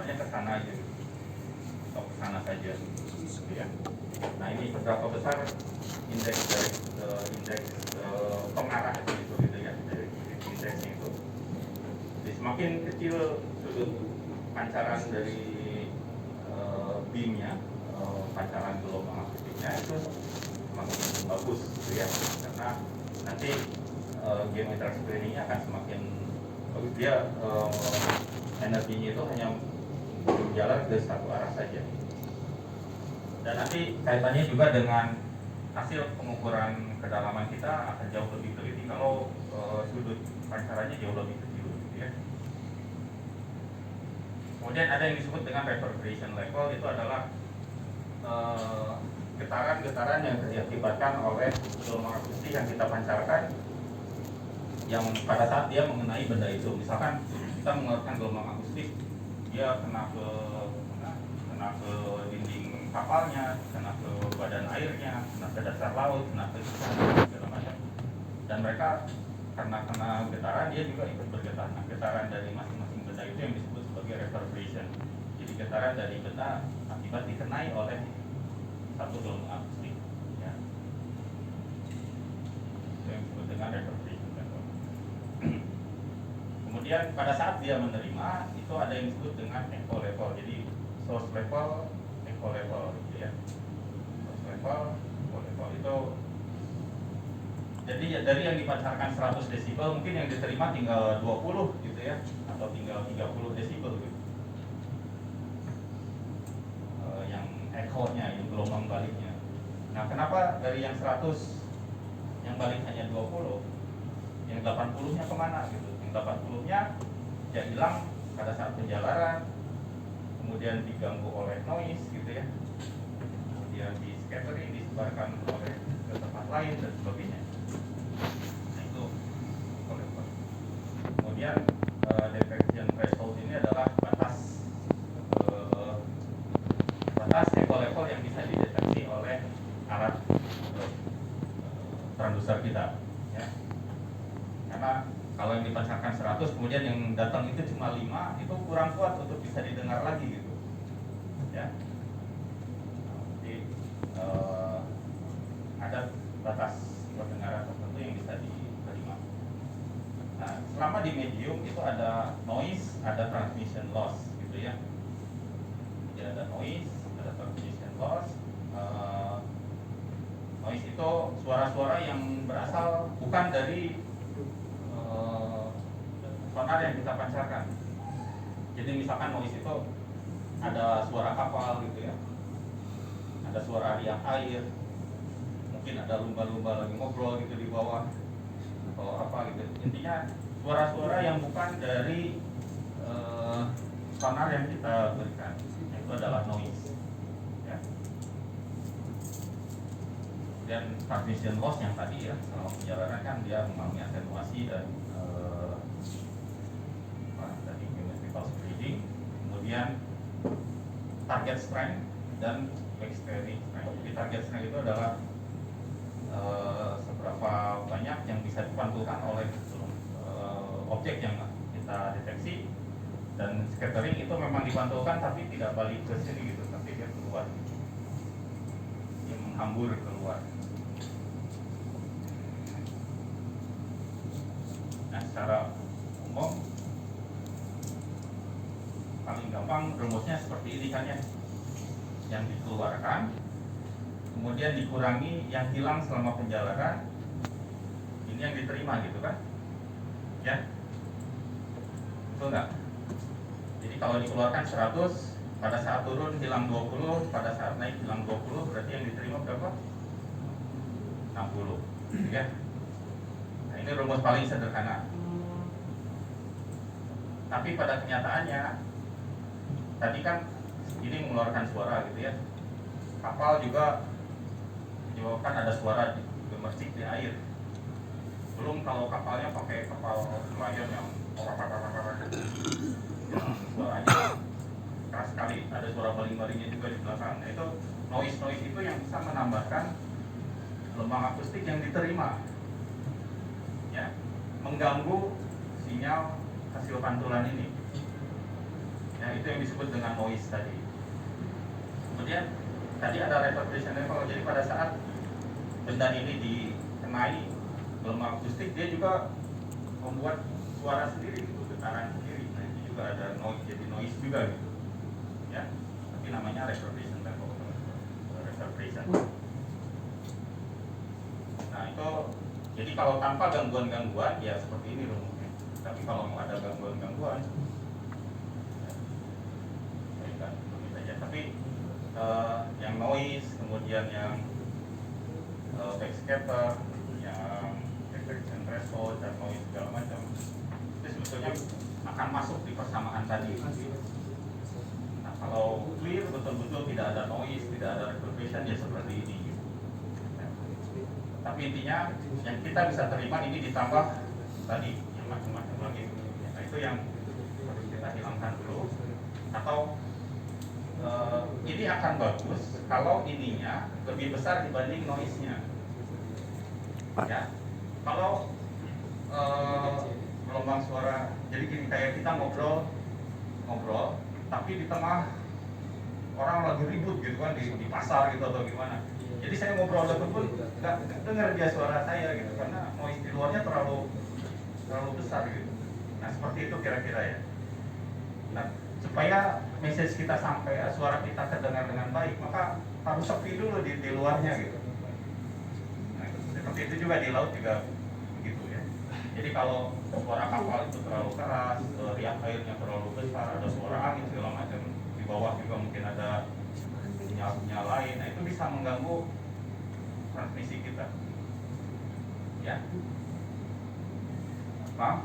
hanya ke sana aja gitu. Atau ke sana saja gitu ya. Nah ini seberapa besar indeks dari pengarah itu gitu ya, dari indeksnya itu. Jadi semakin kecil sudut pancaran dari beamnya, pancaran gelombang akustiknya itu semakin bagus gitu ya, karena nanti geometri screeningnya akan semakin bagus. Dia energinya itu hanya berjalan ke satu arah saja. Dan nanti kaitannya juga dengan hasil pengukuran kedalaman kita akan jauh lebih teliti kalau sudut pancarannya jauh lebih kecil gitu ya. Kemudian ada yang disebut dengan reverberation level, itu adalah getaran-getaran yang diakibatkan oleh gelombang akustik yang kita pancarkan yang pada saat dia mengenai benda itu. Misalkan kita mengeluarkan gelombang akustik, dia kena ke dinding kapalnya, kena ke badan airnya, kena ke dasar laut, kena ke segala macam. Dan mereka karena kena getaran, dia juga ikut bergetar. Nah, getaran dari masing-masing benda itu yang disebut sebagai reverberation. Jadi getaran dari benda akibat dikenai oleh satu gelombang akustik. Ya. Itu yang disebut dengan reverberation level. Kemudian pada saat dia menerima, itu ada yang disebut dengan echo level. Jadi source level, echo level gitu ya. Source level, echo level itu jadi dari yang dipancarkan 100 desibel mungkin yang diterima tinggal 20 gitu ya, atau tinggal 30 desibel gitu. Yang echo-nya, yang gelombang baliknya. Nah, kenapa dari yang 100 yang balik hanya 20, yang 80-nya kemana gitu? Yang 80-nya ya hilang pada saat penjalaran, kemudian diganggu oleh noise gitu ya, kemudian di scattering, disebarkan oleh ke tempat lain dan sebagainya. Nah itu kolektor. Kemudian detection threshold ini adalah batas echo level yang bisa dideteksi oleh alat transducer kita ya. Karena kalau yang dipancarkan 100 kemudian yang datang itu cuma 5, itu kurang kuat untuk bisa didengar lagi gitu ya. Jadi ada batas pendengaran tertentu yang bisa diterima. Nah, selama di medium itu ada noise, ada transmission loss gitu ya. Jadi ada noise, ada transmission loss. Noise itu suara-suara yang berasal bukan dari sonar yang kita pancarkan. Jadi misalkan noise itu ada suara kapal gitu ya, ada suara riak air, mungkin ada lumba-lumba lagi ngobrol gitu di bawah atau apa gitu. Intinya suara-suara yang bukan dari sonar yang kita berikan, itu adalah noise ya. Dan transmission loss yang tadi ya, selama perjalanan kan dia mengalami atenuasi dan tadi geometrical spreading, kemudian target strength dan backsteering strength. Jadi target strength itu adalah seberapa banyak yang bisa dipantulkan oleh objek yang kita deteksi, dan scattering itu memang dipantulkan tapi tidak balik ke sini gitu, tapi dia keluar, dia menghambur keluar. Nah, secara umum paling gampang rumusnya seperti ini kan ya, yang dikeluarkan kemudian dikurangi yang hilang selama penjalanan, ini yang diterima gitu kan ya, betul nggak? Jadi kalau dikeluarkan 100, pada saat turun hilang 20, pada saat naik hilang 20, berarti yang diterima berapa? 60 ya. Nah, ini rumus paling sederhana. Tapi pada kenyataannya tadi kan ini mengeluarkan suara gitu ya. Kapal juga menyebabkan ada suara gemercik di air. Belum kalau kapalnya pakai kapal nelayan yang suaranya keras sekali, ada suara baling-balingnya juga di belakang. Nah, itu noise itu yang bisa menambahkan gelombang akustik yang diterima, ya, mengganggu sinyal hasil pantulan ini. Ya, Nah, itu yang disebut dengan noise tadi. Kemudian tadi ada reverberation level. Jadi pada saat benda ini dikenai gelombang akustik, dia juga membuat suara sendiri gitu, getaran sendiri. Nah, itu juga ada noise, jadi noise juga gitu. Ya, tapi namanya reverberation level. Reverberation. Nah, itu jadi kalau tanpa gangguan-gangguan ya seperti ini rumusnya. Tapi kalau mau ada gangguan-gangguan, ya, tapi yang noise, kemudian yang backscatter, yang reflection threshold dan noise segala macam, itu sebetulnya akan masuk di persamaan tadi. Nah, kalau clear betul-betul tidak ada noise, tidak ada reverberation, ya seperti ini. Tapi intinya yang kita bisa terima ini ditambah tadi yang macam-macam lagi. Nah, itu yang harus kita hilangkan dulu. Atau ini akan bagus kalau ininya lebih besar dibanding noise-nya. Ya, kalau gelombang suara, jadi gini, kayak kita ngobrol, tapi di tengah orang lagi ribut gitu kan di pasar gitu atau gimana. Jadi saya ngobrol pun nggak dengar dia suara saya gitu karena noise di luarnya terlalu besar gitu. Nah, seperti itu kira-kira ya. Nah, supaya message kita sampai, suara kita terdengar dengan baik, maka harus sepi dulu di luarnya gitu. Nah, seperti itu juga di laut juga begitu ya. Jadi kalau suara kapal itu terlalu keras, riak airnya terlalu besar, ada suara angin segala macam, di bawah juga mungkin ada sinyal lain, nah itu bisa mengganggu transmisi kita. Ya, paham?